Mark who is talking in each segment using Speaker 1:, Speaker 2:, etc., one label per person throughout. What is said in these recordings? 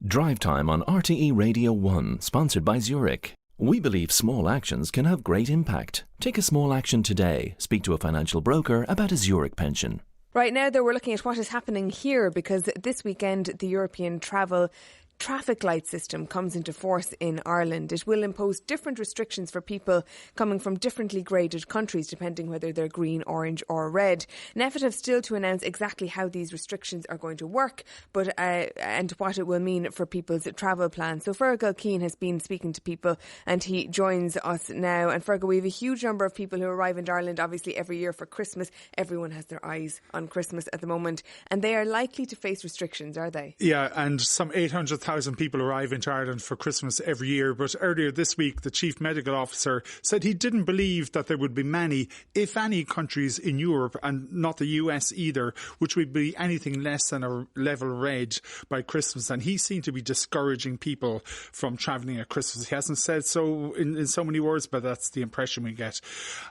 Speaker 1: Drive Time on RTE Radio 1, sponsored by Zurich. We believe small actions can have great impact. Take a small action today. Speak to a financial broker about a Zurich pension.
Speaker 2: Right now, though, we're looking at what is happening here because this weekend the European traffic light system comes into force in Ireland. It will impose different restrictions for people coming from differently graded countries, depending whether they're green, orange or red. NPHET have still to announce exactly how these restrictions are going to work, but and what it will mean for people's travel plans. So Fergal Keane has been speaking to people and he joins us now. And Fergal, we have a huge number of people who arrive into Ireland, obviously every year for Christmas. Everyone has their eyes on Christmas at the moment, and they are likely to face restrictions, are they?
Speaker 3: Yeah, and some 800,000 people arrive into Ireland for Christmas every year. But earlier this week, the Chief Medical Officer said he didn't believe that there would be many, if any, countries in Europe, and not the US either, which would be anything less than a level red by Christmas. And he seemed to be discouraging people from travelling at Christmas. He hasn't said so in so many words, but that's the impression we get.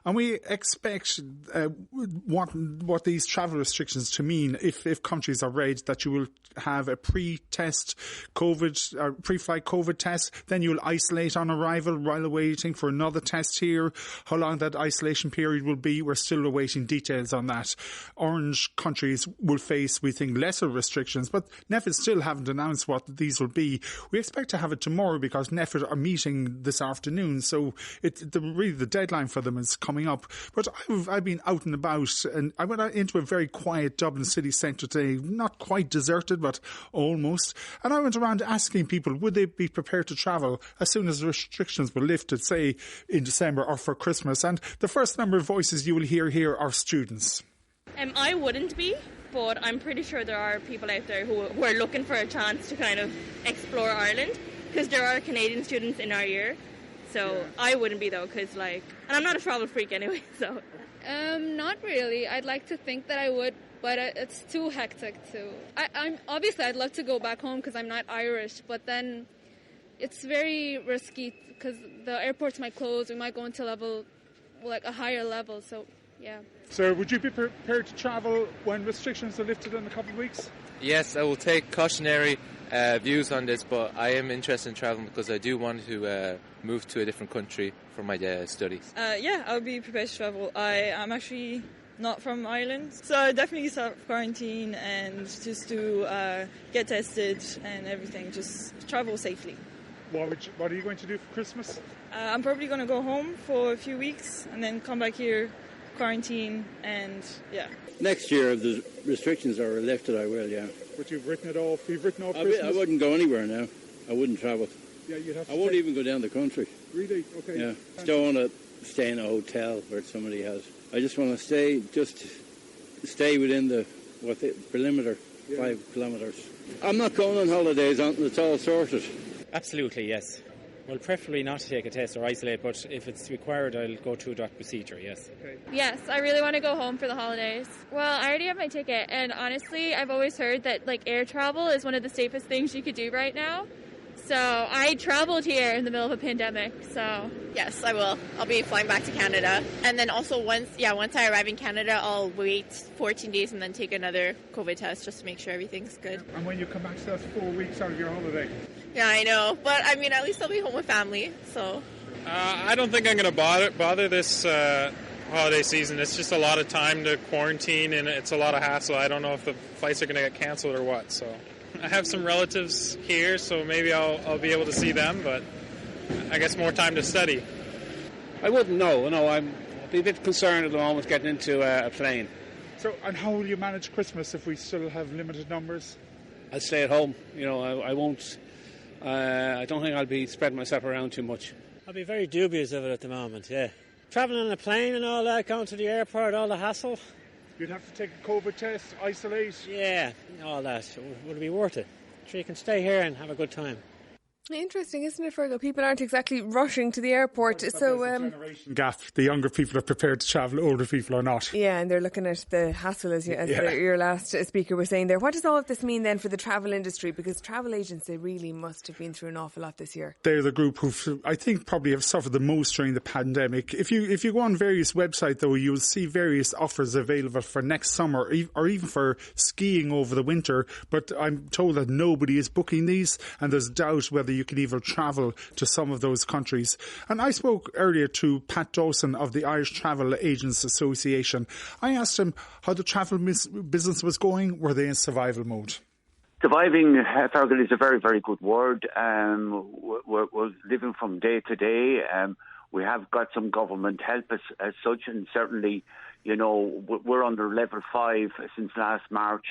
Speaker 3: And we expect what these travel restrictions to mean if countries are red, that you will have a pre-test pre-flight COVID test, then you'll isolate on arrival while waiting for another test here. How long that isolation period will be, we're still awaiting details on that. Orange countries will face, we think, lesser restrictions, but NPHET still haven't announced what these will be. We expect to have it tomorrow because NPHET are meeting this afternoon, so really the deadline for them is coming up. But I've been out and about, and I went out into a very quiet Dublin city centre today, not quite deserted, but almost, and I went around asking people would they be prepared to travel as soon as the restrictions were lifted, say in December or for Christmas. And the first number of voices you will hear here are students.
Speaker 4: I wouldn't be, but I'm pretty sure there are people out there who are looking for a chance to kind of explore Ireland, because there are Canadian students in our year. So yeah. I wouldn't be though, because and I'm not a travel freak anyway, so.
Speaker 5: Not really. I'd like to think that I would, but it's too hectic too. I'd love to go back home because I'm not Irish, but then it's very risky because the airports might close. We might go into a higher level. So yeah.
Speaker 3: So would you be prepared to travel when restrictions are lifted in a couple of weeks?
Speaker 6: Yes, I will take cautionary views on this, but I am interested in traveling because I do want to move to a different country for my studies.
Speaker 7: Yeah, I'll be prepared to travel. I am actually not from Ireland, so I definitely self-quarantine and just to get tested and everything, just travel safely.
Speaker 3: What are you going to do for Christmas?
Speaker 7: I'm probably going to go home for a few weeks and then come back here, quarantine, and yeah.
Speaker 8: Next year, if the restrictions are lifted, I will, yeah.
Speaker 3: But you've written it off? You've written off Christmas?
Speaker 8: I wouldn't go anywhere now. I wouldn't travel.
Speaker 3: Yeah, you'd have to
Speaker 8: I won't even go down the country.
Speaker 3: Really? Okay.
Speaker 8: Yeah. I don't want to stay in a hotel where somebody has. I just want to stay within the perimeter, 5 kilometres. I'm not going on holidays until it's all sorted.
Speaker 9: Absolutely, yes. Well, preferably not to take a test or isolate, but if it's required, I'll go through that procedure, yes.
Speaker 3: Okay.
Speaker 10: Yes, I really want to go home for the holidays. Well, I already have my ticket, and honestly, I've always heard that air travel is one of the safest things you could do right now. So I traveled here in the middle of a pandemic, so.
Speaker 11: Yes, I will. I'll be flying back to Canada. And then also once I arrive in Canada, I'll wait 14 days and then take another COVID test just to make sure everything's good.
Speaker 3: And when you come back, so that's 4 weeks out of your holiday.
Speaker 11: Yeah, I know. But, at least I'll be home with family, so.
Speaker 12: I don't think I'm going to bother this holiday season. It's just a lot of time to quarantine, and it's a lot of hassle. I don't know if the flights are going to get cancelled or what, so. I have some relatives here, so maybe I'll be able to see them, but I guess more time to study.
Speaker 13: I wouldn't know. No, I'd be a bit concerned at the moment getting into a plane.
Speaker 3: So, and how will you manage Christmas if we still have limited numbers?
Speaker 13: I'll stay at home. I won't. I don't think I'll be spreading myself around too much.
Speaker 9: I'll be very dubious of it at the moment, yeah. Travelling on a plane and all that, going to the airport, all the hassle.
Speaker 3: You'd have to take a COVID test, isolate.
Speaker 9: Yeah, all that. Would it be worth it? Sure, you can stay here and have a good time.
Speaker 2: Interesting, isn't it, Fergal? People aren't exactly rushing to the airport. So,
Speaker 3: generation gap. The younger people are prepared to travel, older people are not.
Speaker 2: Yeah, and they're looking at the hassle, as your last speaker was saying there. What does all of this mean then for the travel industry? Because travel agents, they really must have been through an awful lot this year.
Speaker 3: They're the group who I think probably have suffered the most during the pandemic. If you go on various websites, though, you'll see various offers available for next summer or even for skiing over the winter. But I'm told that nobody is booking these, and there's doubt whether you can even travel to some of those countries. And I spoke earlier to Pat Dawson of the Irish Travel Agents Association. I asked him how the travel business was going. Were they in survival mode?
Speaker 14: Surviving, Fergal, is a very, very good word. We're living from day to day. We have got some government help as such, and certainly, we're under level 5 since last March,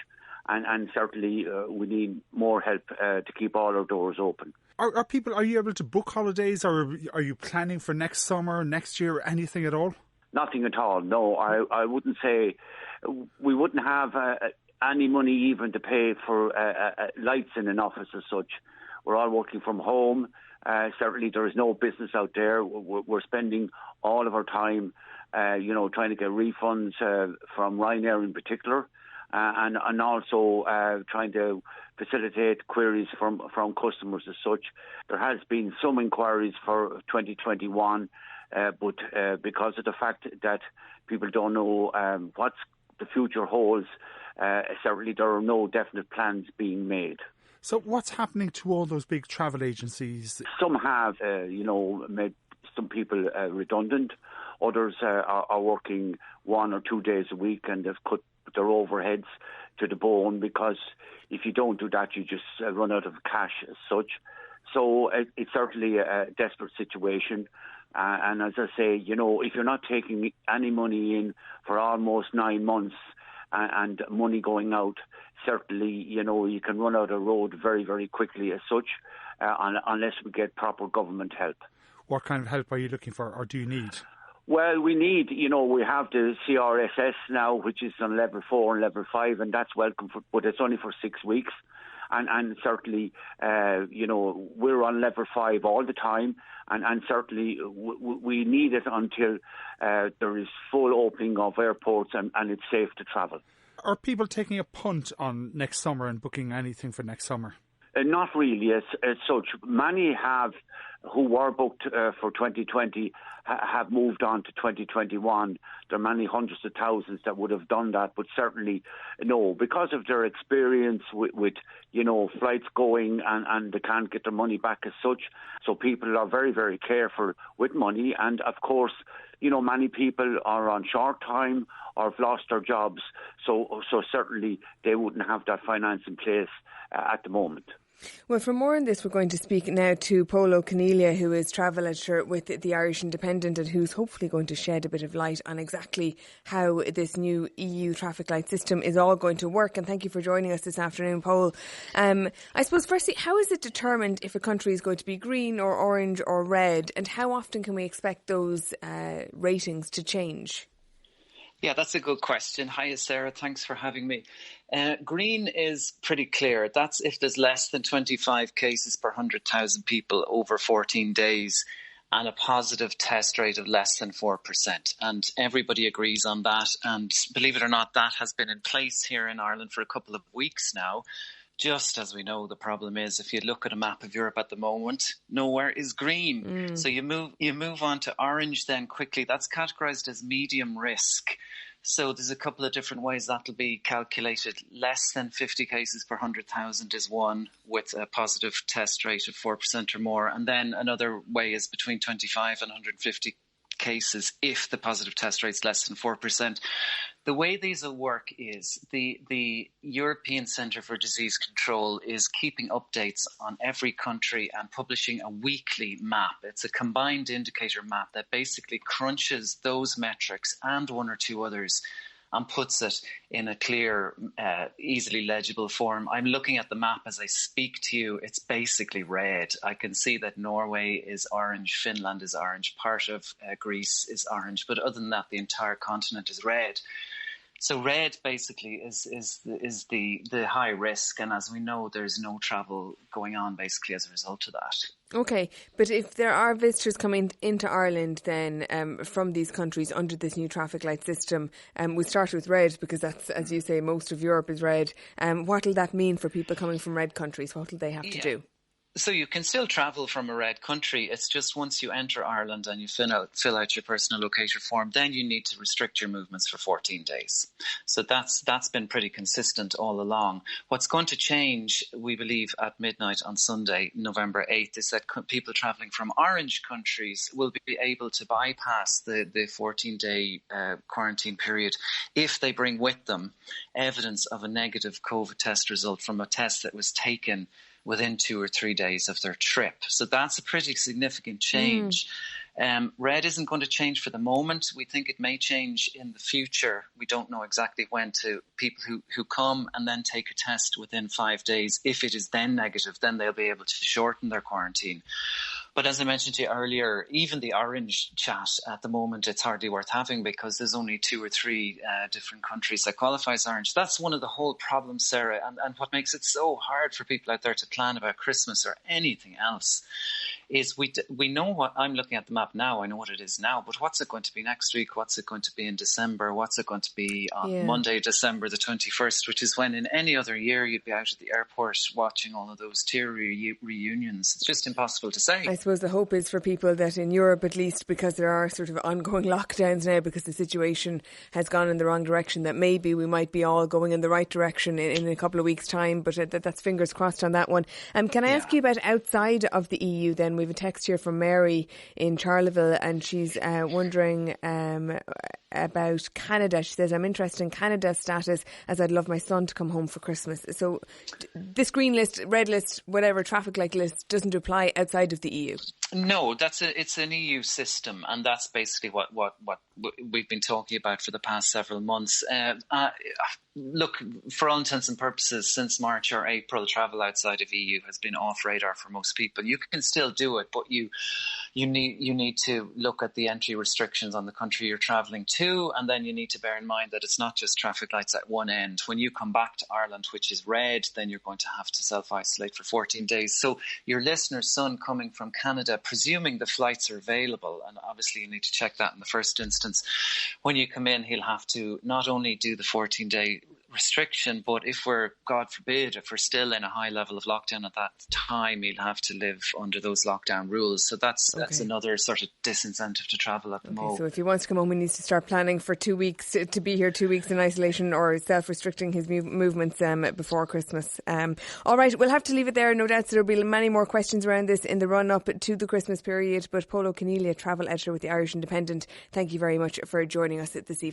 Speaker 14: and certainly we need more help to keep all our doors open.
Speaker 3: Are you able to book holidays, or are you planning for next summer, next year, anything at all?
Speaker 14: Nothing at all, no. I wouldn't say we wouldn't have any money even to pay for lights in an office as such. We're all working from home. Certainly there is no business out there. We're spending all of our time, trying to get refunds from Ryanair in particular, and also trying to facilitate queries from customers as such. There has been some inquiries for 2021, but because of the fact that people don't know what the future holds, certainly there are no definite plans being made.
Speaker 3: So what's happening to all those big travel agencies?
Speaker 14: Some have, made some people redundant. Others are working 1 or 2 days a week, and they've cut their overheads to the bone, because if you don't do that, you just run out of cash as such. So it's certainly a desperate situation. And as I say, if you're not taking any money in for almost 9 months and money going out, certainly, you can run out of road very, very quickly as such, unless we get proper government help.
Speaker 3: What kind of help are you looking for, or do you need?
Speaker 14: Well, we need, we have the CRSS now, which is on level 4 and level 5, and that's welcome, but it's only for 6 weeks. And certainly, we're on level 5 all the time, and certainly we need it until there is full opening of airports and it's safe to travel.
Speaker 3: Are people taking a punt on next summer and booking anything for next summer?
Speaker 14: Not really as such. Many who were booked for 2020 have moved on to 2021. There are many hundreds of thousands that would have done that, but certainly no, because of their experience with flights going and they can't get their money back as such. So people are very, very careful with money, and of course, many people are on short time or have lost their jobs. So certainly they wouldn't have that finance in place at the moment.
Speaker 2: Well, for more on this, we're going to speak now to Polo Cornelia, who is travel editor with the Irish Independent, and who's hopefully going to shed a bit of light on exactly how this new EU traffic light system is all going to work. And thank you for joining us this afternoon, Polo. I suppose, firstly, how is it determined if a country is going to be green or orange or red, and how often can we expect those ratings to change?
Speaker 15: Yeah, that's a good question. Hiya, Sarah. Thanks for having me. Green is pretty clear. That's if there's less than 25 cases per 100,000 people over 14 days and a positive test rate of less than 4%. And everybody agrees on that. And believe it or not, that has been in place here in Ireland for a couple of weeks now. Just as we know, the problem is if you look at a map of Europe at the moment, nowhere is green. So you move on to orange then quickly. That's categorised as medium risk. So there's a couple of different ways that'll be calculated. Less than 50 cases per 100,000 is one, with a positive test rate of 4% or more. And then another way is between 25 and 150 cases if the positive test rate is less than 4%. The way these will work is the European Centre for Disease Control is keeping updates on every country and publishing a weekly map. It's a combined indicator map that basically crunches those metrics and one or two others and puts it in a clear, easily legible form. I'm looking at the map as I speak to you. It's basically red. I can see that Norway is orange, Finland is orange, part of Greece is orange. But other than that, the entire continent is red. So red basically is the high risk, and as we know, there's no travel going on basically as a result of that.
Speaker 2: Okay, but if there are visitors coming into Ireland then from these countries under this new traffic light system, we start with red because that's, as you say, most of Europe is red. What will that mean for people coming from red countries? What will they have to do?
Speaker 15: So you can still travel from a red country. It's just once you enter Ireland and you fill out your personal locator form, then you need to restrict your movements for 14 days. So that's been pretty consistent all along. What's going to change, we believe, at midnight on Sunday, November 8th, is that people travelling from orange countries will be able to bypass the 14-day quarantine period if they bring with them evidence of a negative COVID test result from a test that was taken within 2 or 3 days of their trip. So that's a pretty significant change. Red isn't going to change for the moment. We think it may change in the future. We don't know exactly when, to people who come and then take a test within 5 days. If it is then negative, then they'll be able to shorten their quarantine. But as I mentioned to you earlier, even the orange chat at the moment, it's hardly worth having because there's only 2 or 3 different countries that qualify as orange. That's one of the whole problems, Sarah, and what makes it so hard for people out there to plan about Christmas or anything else is we know what, I'm looking at the map now, I know what it is now, but what's it going to be next week? What's it going to be in December? What's it going to be on Monday, December the 21st, which is when in any other year you'd be out at the airport watching all of those tier reunions. It's just impossible to say.
Speaker 2: I suppose the hope is for people that in Europe, at least, because there are sort of ongoing lockdowns now because the situation has gone in the wrong direction, that maybe we might be all going in the right direction in a couple of weeks' time, but that's fingers crossed on that one. Can I ask you about outside of the EU then? We have a text here from Mary in Charleville and she's wondering about Canada. She says, I'm interested in Canada's status as I'd love my son to come home for Christmas. So this green list, red list, whatever, traffic light list doesn't apply outside of the EU?
Speaker 15: No, it's an EU system, and that's basically what we've been talking about for the past several months. Look, for all intents and purposes, since March or April, travel outside of EU has been off radar for most people. You can still do it, but you need to look at the entry restrictions on the country you're travelling to, and then you need to bear in mind that it's not just traffic lights at one end. When you come back to Ireland, which is red, then you're going to have to self-isolate for 14 days. So your listener's son coming from Canada, presuming the flights are available, and obviously you need to check that in the first instance, when you come in, he'll have to not only do the 14-day restriction, but if we're, God forbid, if we're still in a high level of lockdown at that time, he'll have to live under those lockdown rules. So that's another sort of disincentive to travel at the moment.
Speaker 2: So if he wants to come home, he needs to start planning for 2 weeks to be here, 2 weeks in isolation or self-restricting his movements before Christmas. All right, we'll have to leave it there. No doubt there'll be many more questions around this in the run-up to the Christmas period. But Polo Keneally, travel editor with the Irish Independent, thank you very much for joining us this evening.